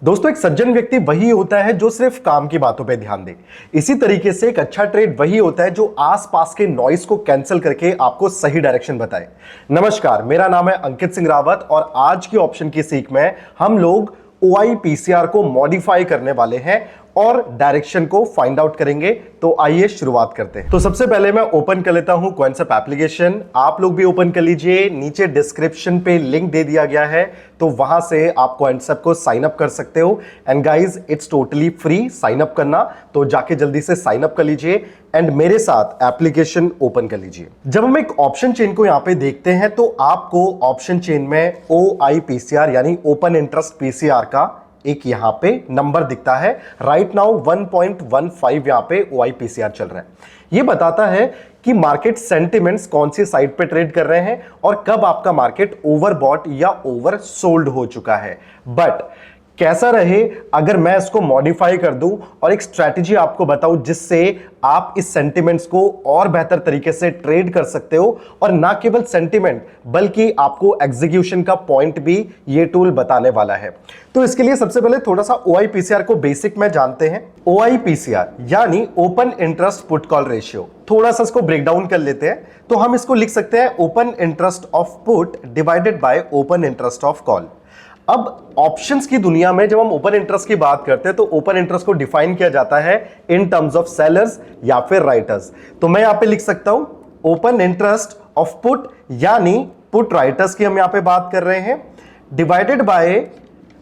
दोस्तों, एक सज्जन व्यक्ति वही होता है जो सिर्फ काम की बातों पे ध्यान दे। इसी तरीके से एक अच्छा ट्रेड वही होता है जो आसपास के नॉइस को कैंसिल करके आपको सही डायरेक्शन बताए। नमस्कार, मेरा नाम है अंकित सिंह रावत और आज की ऑप्शन की सीख में हम लोग OIPCR को मॉडिफाई करने वाले हैं और डायरेक्शन को फाइंड आउट करेंगे। तो आइए शुरुआत करते हैं। तो सबसे पहले मैं ओपन कर लेता हूं कॉइनसेप एप्लीकेशन। आप लोग भी ओपन कर लीजिए, नीचे डिस्क्रिप्शन पे लिंक दे दिया गया है, तो वहां से आप कॉइनसेप को साइन अप कर सकते हो। And guys, it's totally free sign up करना, तो जाके जल्दी से साइन अप कर लीजिए एंड मेरे साथ एप्लीकेशन ओपन कर लीजिए। जब हम एक ऑप्शन चेन को यहां पे देखते हैं तो आपको ऑप्शन चेन में OIPCR यानी ओपन इंटरेस्ट PCR का एक यहां पे नंबर दिखता है। राइट नाउ 1.15 यहां पे OIPCR चल रहा है। ये बताता है कि मार्केट सेंटिमेंट्स कौन सी साइड पे ट्रेड कर रहे हैं और कब आपका मार्केट ओवरबॉट या ओवर सोल्ड हो चुका है। बट कैसा रहे अगर मैं इसको मॉडिफाई कर दूं और एक स्ट्रैटेजी आपको बताऊं जिससे आप इस सेंटिमेंट्स को और बेहतर तरीके से ट्रेड कर सकते हो, और ना केवल सेंटिमेंट बल्कि आपको एग्जीक्यूशन का पॉइंट भी ये टूल बताने वाला है। तो इसके लिए सबसे पहले थोड़ा सा OIPCR को बेसिक में जानते हैं। OIPCR यानी open interest put call ratio, थोड़ा सा इसको ब्रेक डाउन कर लेते हैं। तो हम इसको लिख सकते हैं open interest of put divided by open interest of call. अब ऑप्शंस की दुनिया में जब हम ओपन इंटरेस्ट की बात करते हैं तो ओपन इंटरेस्ट को डिफाइन किया जाता है इन टर्म्स ऑफ सेलर्स या फिर राइटर्स। तो मैं यहां पे लिख सकता हूं ओपन इंटरेस्ट ऑफ पुट यानी पुट राइटर्स की हम यहां पे बात कर रहे हैं, डिवाइडेड बाय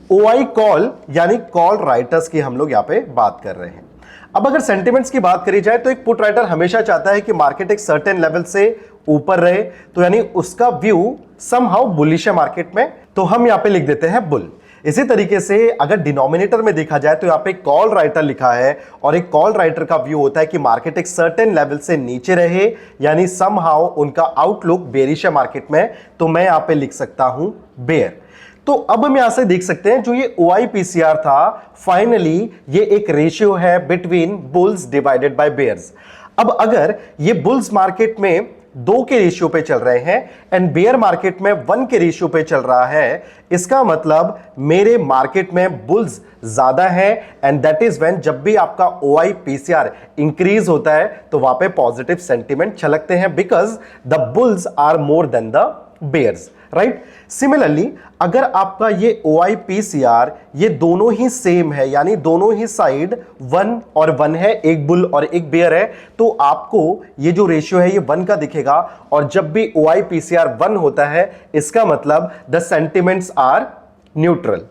OI कॉल यानी कॉल राइटर्स की हम लोग यहां पे बात कर रहे हैं। अब अगर सेंटिमेंट्स की बात करी जाए तो एक पुट राइटर हमेशा चाहता है कि मार्केट एक सर्टेन लेवल से ऊपर रहे, तो यानी उसका व्यू समहाउ बुलिश है मार्केट में, तो हम यहां पे लिख देते हैं बुल। इसी तरीके से अगर डिनोमिनेटर में देखा जाए तो यहां पे कॉल राइटर लिखा है और एक कॉल राइटर का व्यू होता है कि मार्केट एक सर्टेन लेवल से नीचे रहे, यानी समहाउ उनका आउटलुक बेरिश है मार्केट में, तो मैं यहां पे लिख सकता हूं बेयर। तो अब हम यहां से देख सकते हैं जो ये OIPCR था, फाइनली ये एक रेशियो है between bulls divided by bears. अब अगर ये बुल्स मार्केट में 2 के रेशियो पे चल रहे हैं एंड बेयर मार्केट में 1 के रेशियो पे चल रहा है, इसका मतलब मेरे मार्केट में बुल्स ज्यादा है एंड दैट इज व्हेन जब भी आपका OIPCR इंक्रीज होता है तो वहां पे पॉजिटिव सेंटिमेंट छलकते हैं, because the bulls are more than the bears, right. Similarly अगर आपका ये OIPCR ये दोनों ही सेम है, यानी दोनों ही साइड 1 और 1 है, एक बुल और एक बेयर है, तो आपको ये जो रेशियो है ये 1 का दिखेगा। और जब भी OIPCR 1 होता है इसका मतलब द सेंटिमेंट्स आर न्यूट्रल।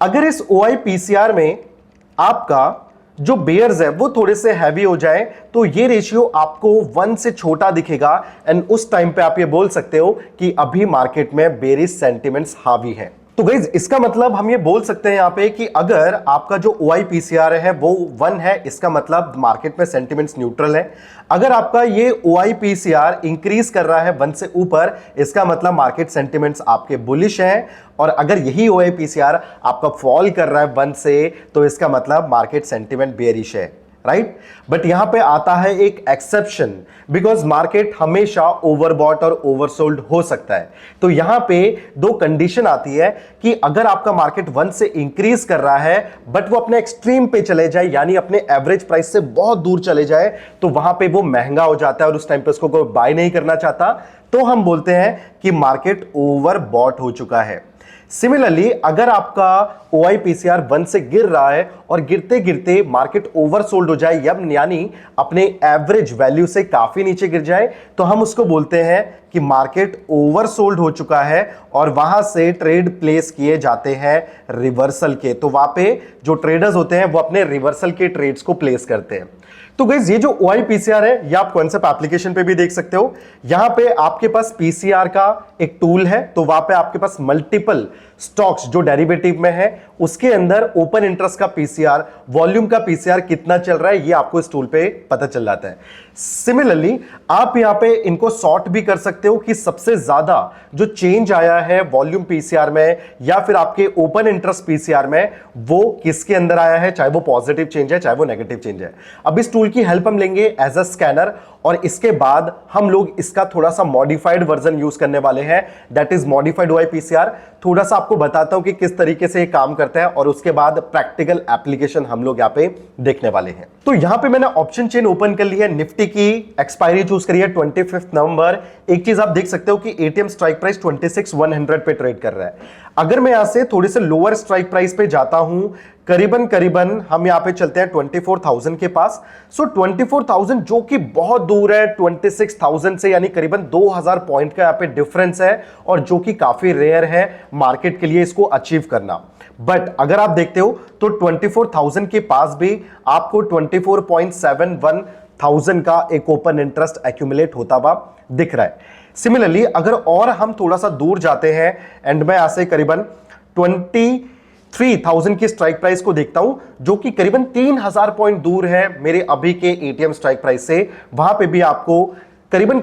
अगर इस OIPCR में आपका जो बेयर्स है वो थोड़े से हैवी हो जाए तो ये रेशियो आपको 1 से छोटा दिखेगा एंड उस टाइम पे आप ये बोल सकते हो कि अभी मार्केट में बेरिश सेंटिमेंट्स हावी है। तो गाइस, इसका मतलब हम ये बोल सकते हैं यहां पे कि अगर आपका जो OIPCR है वो 1 है, इसका मतलब मार्केट में सेंटिमेंट्स न्यूट्रल है। अगर आपका ये OIPCR इंक्रीज कर रहा है 1 से ऊपर, इसका मतलब मार्केट सेंटिमेंट्स आपके बुलिश हैं। और अगर यही OIPCR आपका फॉल कर रहा है 1 से, तो इसका मतलब मार्केट सेंटिमेंट बेयरिश है, राइट। बट यहां पे आता है एक एक्सेप्शन, बिकॉज मार्केट हमेशा ओवरबॉट और ओवरसोल्ड हो सकता है। तो यहां पे 2 कंडीशन आती है कि अगर आपका मार्केट 1 से इंक्रीज कर रहा है बट वो अपने एक्सट्रीम पे चले जाए, यानी अपने एवरेज प्राइस से बहुत दूर चले जाए, तो वहां पे वो महंगा हो जाता है और उस टाइम पे उसको कोई बाय नहीं करना चाहता, तो हम बोलते हैं कि मार्केट ओवरबॉट हो चुका है। सिमिलरली अगर आपका OIPCR 1 से गिर रहा है और गिरते गिरते मार्केट ओवरसोल्ड हो जाए, यानी अपने एवरेज वैल्यू से काफी नीचे गिर जाए, तो हम उसको बोलते हैं कि मार्केट ओवरसोल्ड हो चुका है और वहां से ट्रेड प्लेस किए जाते हैं रिवर्सल के। तो वहां पे जो ट्रेडर्स होते हैं वो अपने रिवर्सल के ट्रेड्स को प्लेस करते हैं। तो गाइस, ये जो OIPCR है ये आप कॉइनसेप एप्लीकेशन पे भी देख सकते हो। यहां पे आपके पास PCR का एक टूल है, तो वहां पे आपके पास मल्टीपल स्टॉक्स जो डेरिवेटिव में है उसके अंदर ओपन इंटरेस्ट का PCR, वॉल्यूम का PCR कितना चल रहा है ये आपको इस टूल पे पता चल जाता है। सिमिलरली आप यहां पे इनको सॉर्ट भी कर सकते हो कि सबसे ज्यादा जो चेंज आया है वॉल्यूम PCR में या फिर आपके ओपन इंटरेस्ट PCR में वो किसके अंदर आया है, चाहे वो पॉजिटिव चेंज है चाहे वो नेगेटिव चेंज है। अब इस टूल की हेल्प हम लेंगे एज अ स्कैनर और इसके बाद हम लोग इसका थोड़ा सा मॉडिफाइड वर्जन यूज करने वाले हैं, दैट इज मॉडिफाइड OIPCR। थोड़ा सा आपको बताता हूं कि किस तरीके से ये काम करता है और उसके बाद प्रैक्टिकल एप्लीकेशन हम लोग यहाँ पे देखने वाले हैं। तो यहाँ पे मैंने ऑप्शन चेन ओपन कर ली है, निफ्टी की एक्सपायरी चूज करी है 25 नवंबर। एक चीज आप देख सकते हो कि एटीएम स्ट्राइक प्राइस 26,100 पे ट्रेड कर रहा है। अगर मैं यहां से थोड़े से लोअर स्ट्राइक प्राइस पे जाता हूं, करीबन हम यहां पे चलते हैं 24,000 के पास। सो 24,000 जो कि बहुत दूर है 26,000 से, यानी करीबन 2,000 पॉइंट का यहां पे डिफरेंस है और जो कि काफी रेयर है मार्केट के लिए इसको अचीव करना। बट अगर आप देखते हो तो 24,000 के पास भी आपको 24.71 का एक ओपन इंटरेस्ट एक्यूमुलेट होता हुआ दिख रहा है। सिमिलरली अगर और हम थोड़ा सा दूर जाते हैं एंड मैं ऐसे करीबन 23,000 की स्ट्राइक प्राइस को देखता हूं, जो कि करीबन 3,000 पॉइंट दूर है मेरे अभी के एटीएम स्ट्राइक प्राइस से, वहां पे भी आपको करीबन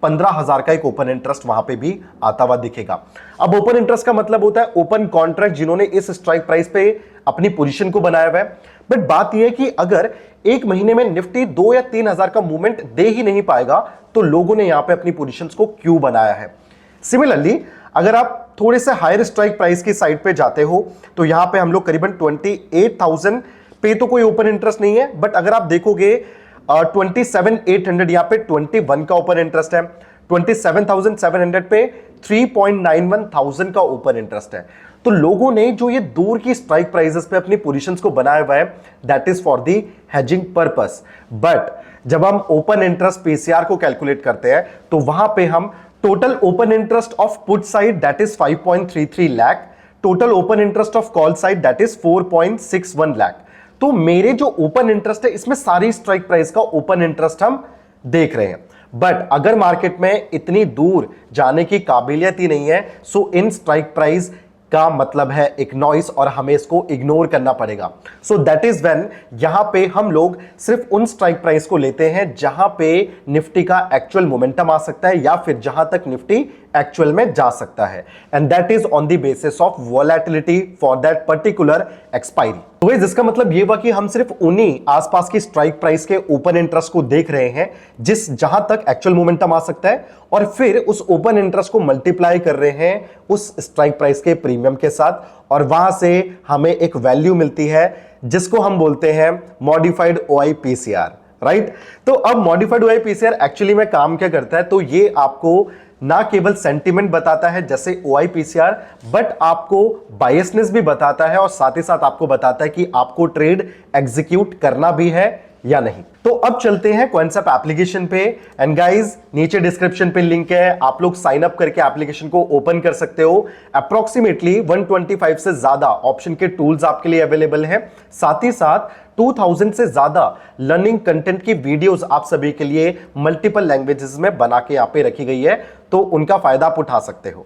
15,000 का एक ओपन इंटरेस्ट वहां पे भी आता हुआ दिखेगा। अब ओपन इंटरेस्ट का मतलब होता है ओपन कॉन्ट्रैक्ट जिन्होंने इस स्ट्राइक प्राइस पे अपनी पोजीशन को बनाया हुआ है। बट बात यह है कि अगर एक महीने में निफ्टी 2 या 3,000 का मूवमेंट दे ही नहीं पाएगा तो लोगों ने यहां पे अपनी पोजीशंस को क्यों बनाया है। सिमिलरली अगर आप थोड़े से हायर स्ट्राइक प्राइस की साइड पे जाते हो तो यहां पे हम लोग करीबन 28,000 पे तो कोई ओपन इंटरेस्ट नहीं है, बट अगर आप देखोगे 27,800 यहां पे 21 का ओपन इंटरेस्ट है, 27,700 पे 3.91,000 का ओपन इंटरेस्ट है। तो लोगों ने जो ये दूर की स्ट्राइक प्राइसेस पे अपनी पोजीशंस को बनाया हुआ है, that is for the hedging purpose. But जब हम ओपन इंटरेस्ट पीसीआर को कैलकुलेट करते हैं तो वहां पे हम total open interest of put side that is 5.33 lakh, total open interest of call side that is 4.61 lakh. तो मेरे जो ओपन इंटरेस्ट है इसमें सारी स्ट्राइक प्राइस का ओपन इंटरेस्ट हम देख रहे हैं। बट अगर मार्केट में इतनी दूर जाने की काबिलियत ही नहीं है, सो इन स्ट्राइक प्राइस का मतलब है एक नॉइस और हमें इसको इग्नोर करना पड़ेगा। सो दैट इज व्हेन यहां पे हम लोग सिर्फ उन स्ट्राइक प्राइस को लेते हैं जहां पे निफ्टी का एक्चुअल मोमेंटम आ सकता है या फिर जहां तक निफ्टी एक्चुअल में जा सकता है, and that is on the basis of volatility for that particular expiry. तो इसका मतलब ये हुआ कि हम सिर्फ उन्हीं आसपास की स्ट्राइक प्राइस के ओपन इंटरेस्ट को देख रहे हैं जहां तक एक्चुअल मोमेंटम आ सकता है, और फिर उस ओपन इंटरेस्ट को मल्टीप्लाई कर रहे हैं उस स्ट्राइक प्राइस के प्रीमियम के साथ, और वहां से हमें एक वैल्यू मिलती है जिसको हम बोलते हैं मॉडिफाइड OIPCR, राइट। तो अब मॉडिफाइड OIPCR एक्चुअली में काम क्या करता है, तो ये आपको ना केवल सेंटीमेंट बताता है जैसे OIPCR, बट आपको बायसनेस भी बताता है और साथ ही साथ आपको बताता है कि आपको ट्रेड एग्जीक्यूट करना भी है या नहीं। तो अब चलते हैं कॉइनसैप एप्लीकेशन पे, एंड गाइस नीचे डिस्क्रिप्शन पे लिंक है, आप लोग साइन अप करके एप्लीकेशन को ओपन कर सकते हो। अप्रोक्सीमेटली 125 से ज्यादा ऑप्शन के टूल्स आपके लिए अवेलेबल हैं, साथ ही साथ 2000 से ज्यादा लर्निंग कंटेंट की वीडियोस आप सभी के लिए मल्टीपल लैंग्वेजेस में बना के यहां पे रखी गई है, तो उनका फायदा आप उठा सकते हो।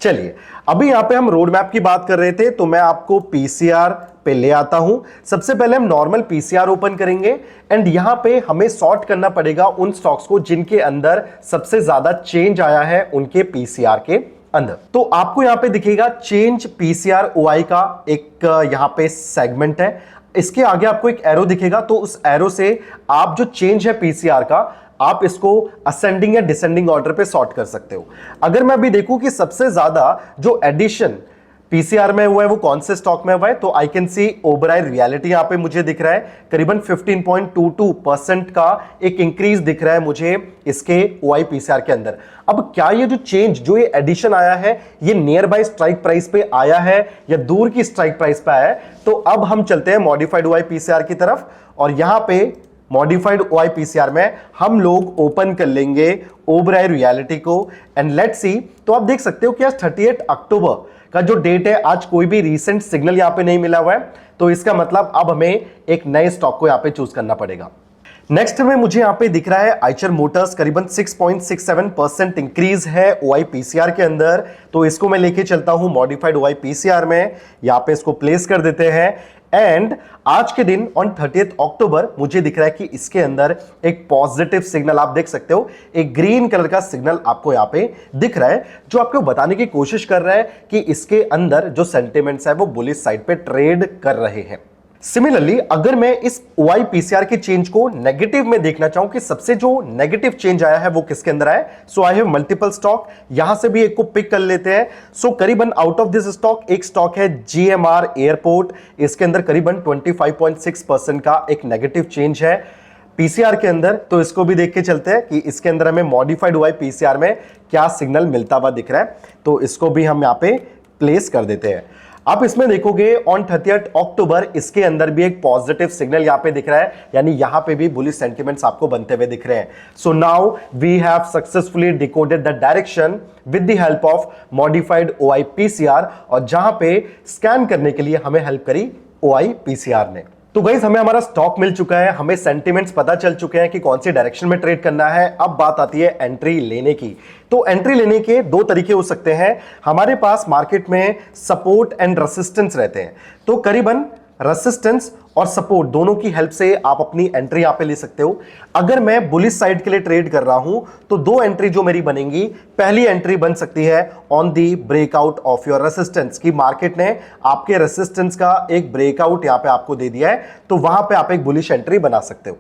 चलिए अभी यहां पे हम रोड मैप की बात कर रहे थे, तो मैं आपको पीसीआर पे ले आता हूं। सबसे पहले हम नॉर्मल पीसीआर ओपन करेंगे एंड यहां पे हमें सॉर्ट करना पड़ेगा उन स्टॉक्स को जिनके अंदर सबसे ज्यादा चेंज आया है उनके पीसीआर के अंदर। तो आपको यहां पे दिखेगा चेंज पीसीआर OI का एक यहां पे सेगमेंट है, इसके आगे आपको एक एरो दिखेगा, तो उस एरो से आप जो चेंज है पीसीआर का आप इसको असेंडिंग या डिसेंडिंग ऑर्डर पे सॉर्ट कर सकते हो। अगर मैं अभी देखूं कि सबसे ज्यादा जो एडिशन पीसीआर में हुआ है वो कौन से स्टॉक में हुआ है, तो I can see Oberoi reality यहां पे मुझे दिख रहा है, करीबन 15.22% का एक इंक्रीज दिख रहा है मुझे इसके OIPCR के अंदर। अब क्या ये जो चेंज, जो ये एडिशन आया है, ये नियर बाय स्ट्राइक प्राइस पे आया है या दूर की स्ट्राइक प्राइस पे आया है? तो अब हम चलते हैं मॉडिफाइड OIPCR की तरफ, और यहां पे मॉडिफाइड OIPCR में हम लोग ओपन कर लेंगे ओबराय रियलिटी को, एंड लेट्स सी। तो आप देख सकते हो कि आज 38 अक्टूबर का जो डेट है, आज कोई भी रीसेंट सिग्नल यहां पे नहीं मिला हुआ है, तो इसका मतलब अब हमें एक नए स्टॉक को यहां पे चूज करना पड़ेगा। नेक्स्ट में मुझे यहां पे दिख रहा है आइचर मोटर्स, करीबन 6.67% इंक्रीज है OIPCR के अंदर, तो इसको मैं लेके चलता हूं मॉडिफाइड OIPCR में, यहां पे इसको प्लेस कर देते हैं। एंड आज के दिन ऑन 30 अक्टूबर मुझे दिख रहा है कि इसके अंदर एक पॉजिटिव सिग्नल आप देख सकते हो, एक ग्रीन कलर का सिग्नल आपको यहां पे दिख रहा है, जो आपको बताने की कोशिश कर रहा है कि इसके अंदर जो सेंटिमेंट्स है वो बुलिश साइड पे ट्रेड कर रहे हैं। सिमिलरली अगर मैं इस OI-PCR के चेंज को नेगेटिव में देखना चाहूं कि सबसे जो नेगेटिव चेंज आया है वो किसके अंदर आया, सो आई हैव मल्टीपल स्टॉक, यहां से भी एक को पिक कर लेते हैं। सो करीबन आउट ऑफ दिस स्टॉक एक स्टॉक है GMR एयरपोर्ट, इसके अंदर करीबन 25.6% का एक नेगेटिव चेंज है पीसीआर के अंदर। तो इसको भी देख के चलते हैं कि इसके अंदर हमें मॉडिफाइड OI-PCR में क्या सिग्नल मिलता हुआ दिख रहा है, तो इसको भी हम यहां पे प्लेस कर देते हैं। आप इसमें देखोगे ऑन 30 अक्टूबर इसके अंदर भी एक पॉजिटिव सिग्नल यहां पे दिख रहा है, यानी यहां पे भी बुलिश सेंटिमेंट्स आपको बनते हुए दिख रहे हैं। So now we have successfully decoded the direction with the help of modified OI-PCR, और जहां पे स्कैन करने के लिए हमें हेल्प करी OI-PCR ने। तो गाइस हमें हमारा स्टॉक मिल चुका है, हमें सेंटिमेंट्स पता चल चुके हैं कि कौन सी डायरेक्शन में ट्रेड करना है। अब बात आती है एंट्री लेने की। तो एंट्री लेने के दो तरीके हो सकते हैं। हमारे पास मार्केट में सपोर्ट एंड रेसिस्टेंस रहते हैं, तो करीबन रेसिस्टेंस और सपोर्ट दोनों की हेल्प से आप अपनी एंट्री यहां पे ले सकते हो। अगर मैं बुलिश साइड के लिए ट्रेड कर रहा हूं तो दो एंट्री जो मेरी बनेंगी, पहली एंट्री बन सकती है on the breakout of your resistance, कि मार्केट ने आपके रेसिस्टेंस का एक ब्रेकआउट यहां पे आपको दे दिया है, तो वहां पे आप एक बुलिश एंट्री बना सकते हो।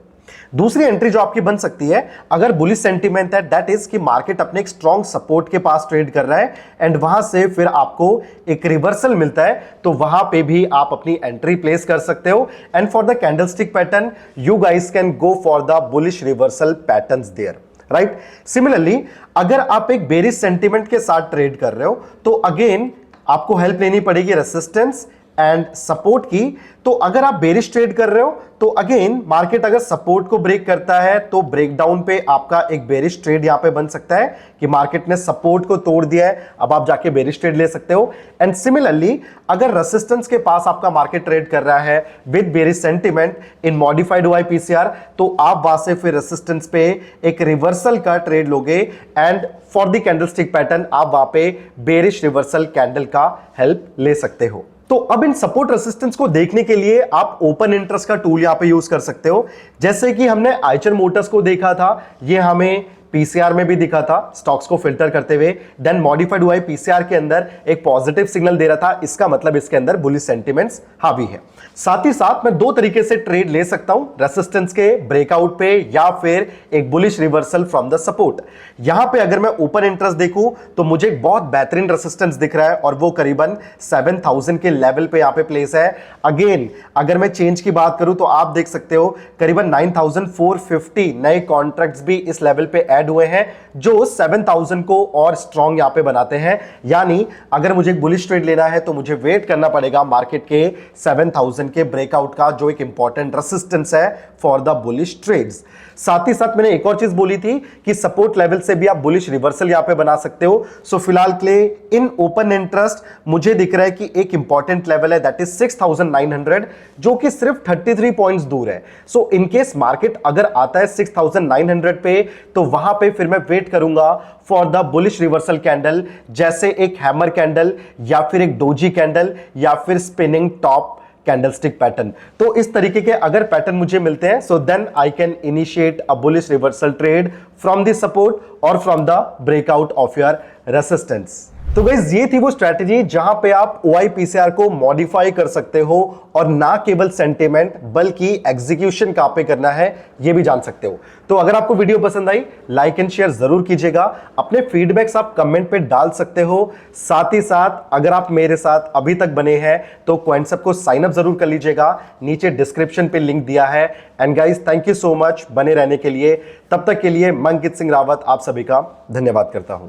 दूसरी एंट्री जो आपकी बन सकती है अगर बुलिश सेंटीमेंट है, दैट इज कि मार्केट अपने एक स्ट्रॉन्ग सपोर्ट के पास ट्रेड कर रहा है एंड वहां से फिर आपको एक रिवर्सल मिलता है, तो वहां पे भी आप अपनी एंट्री प्लेस कर सकते हो। And for the candlestick pattern you guys can go for the bullish reversal patterns there, right. Similarly अगर आप एक बेरिश सेंटीमेंट के साथ ट्रेड कर रहे हो तो अगेन आपको हेल्प लेनी पड़ेगी रेसिस्टेंस एंड सपोर्ट की। तो अगर आप बेरिश ट्रेड कर रहे हो तो अगेन मार्केट अगर सपोर्ट को ब्रेक करता है तो ब्रेकडाउन पे आपका एक बेरिश ट्रेड यहां पे बन सकता है कि मार्केट ने सपोर्ट को तोड़ दिया है, अब आप जाके बेरिश ट्रेड ले सकते हो। एंड सिमिलरली अगर रेसिस्टेंस के पास आपका मार्केट ट्रेड कर रहा है with bearish sentiment in modified OI-PCR, तो आप वहां से फिर रेसिस्टेंस पे एक रिवर्सल का ट्रेड लोगे and for the candlestick pattern आप वहां पे बेरिश रिवर्सल कैंडल का हेल्प ले सकते हो। तो अब इन सपोर्ट रेसिस्टेंस को देखने के लिए आप ओपन इंटरेस्ट का टूल यहां पे यूज कर सकते हो। जैसे कि हमने आइचर मोटर्स को देखा था, ये हमें पीसीआर में भी दिखा था स्टॉक्स को फिल्टर करते हुए, देन मॉडिफाइड OI-PCR के अंदर एक पॉजिटिव सिग्नल दे रहा था, इसका मतलब इसके अंदर बुलिश सेंटिमेंट्स हावी है। साथ ही साथ मैं दो तरीके से ट्रेड ले सकता हूं, रेसिस्टेंस के ब्रेकआउट पे या फिर एक bullish reversal from the support. यहां पे अगर मैं ओपन इंटरेस्ट देखूं तो मुझे एक बहुत बेहतरीन रेसिस्टेंस दिख रहा है और वो करीबन 7000 के लेवल पे यहां पे प्लेस है। अगेन अगर मैं चेंज की बात करूं तो आप देख सकते हो करीबन 9450 नए कॉन्ट्रैक्ट्स भी इस लेवल पे ऐड हुए हैं जो 7000 को और स्ट्रॉन्ग यहां पे बनाते हैं। यानी अगर मुझे एक बुलिश ट्रेड लेना है तो मुझे वेट करना पड़ेगा मार्केट के 7000 के ब्रेकआउट का, जो एक इंपॉर्टेंट रेसिस्टेंस है फॉर द बुलिश ट्रेड्स। साथ ही साथ मैंने एक और चीज बोली थी कि सपोर्ट लेवल से भी आप बुलिश रिवर्सल यहां पे बना सकते हो। सो फिलहाल के लिए इन ओपन इंटरेस्ट मुझे दिख रहा है कि एक इंपॉर्टेंट लेवल है दैट इज 6900, जो कि सिर्फ 33 पॉइंट्स दूर है। सो इन केस मार्केट अगर आता है 6900 पे तो वहां पे फिर मैं वेट करूंगा for the bullish reversal candle, जैसे एक हैमर कैंडल या फिर एक डोजी कैंडल या फिर स्पिनिंग टॉप कैंडलस्टिक पैटर्न। तो इस तरीके के अगर पैटर्न मुझे मिलते हैं so then I can initiate a bullish reversal trade from the support और from the breakout of your resistance. तो गाइस ये थी वो स्ट्रैटेजी जहां पे आप OI-PCR को मॉडिफाई कर सकते हो और ना केवल सेंटिमेंट बल्कि एग्जीक्यूशन कहां पे करना है ये भी जान सकते हो। तो अगर आपको वीडियो पसंद आई लाइक एंड शेयर जरूर कीजिएगा, अपने फीडबैक्स आप कमेंट पे डाल सकते हो। साथ ही साथ अगर आप मेरे साथ अभी तक बने हैं तो कॉइनसेप्ट को साइन अप जरूर कर लीजिएगा, नीचे डिस्क्रिप्शन पे लिंक दिया है। And guys thank you so much बने रहने के लिए। तब तक के लिए मैं अंकित सिंह रावत आप सभी का धन्यवाद करता हूं।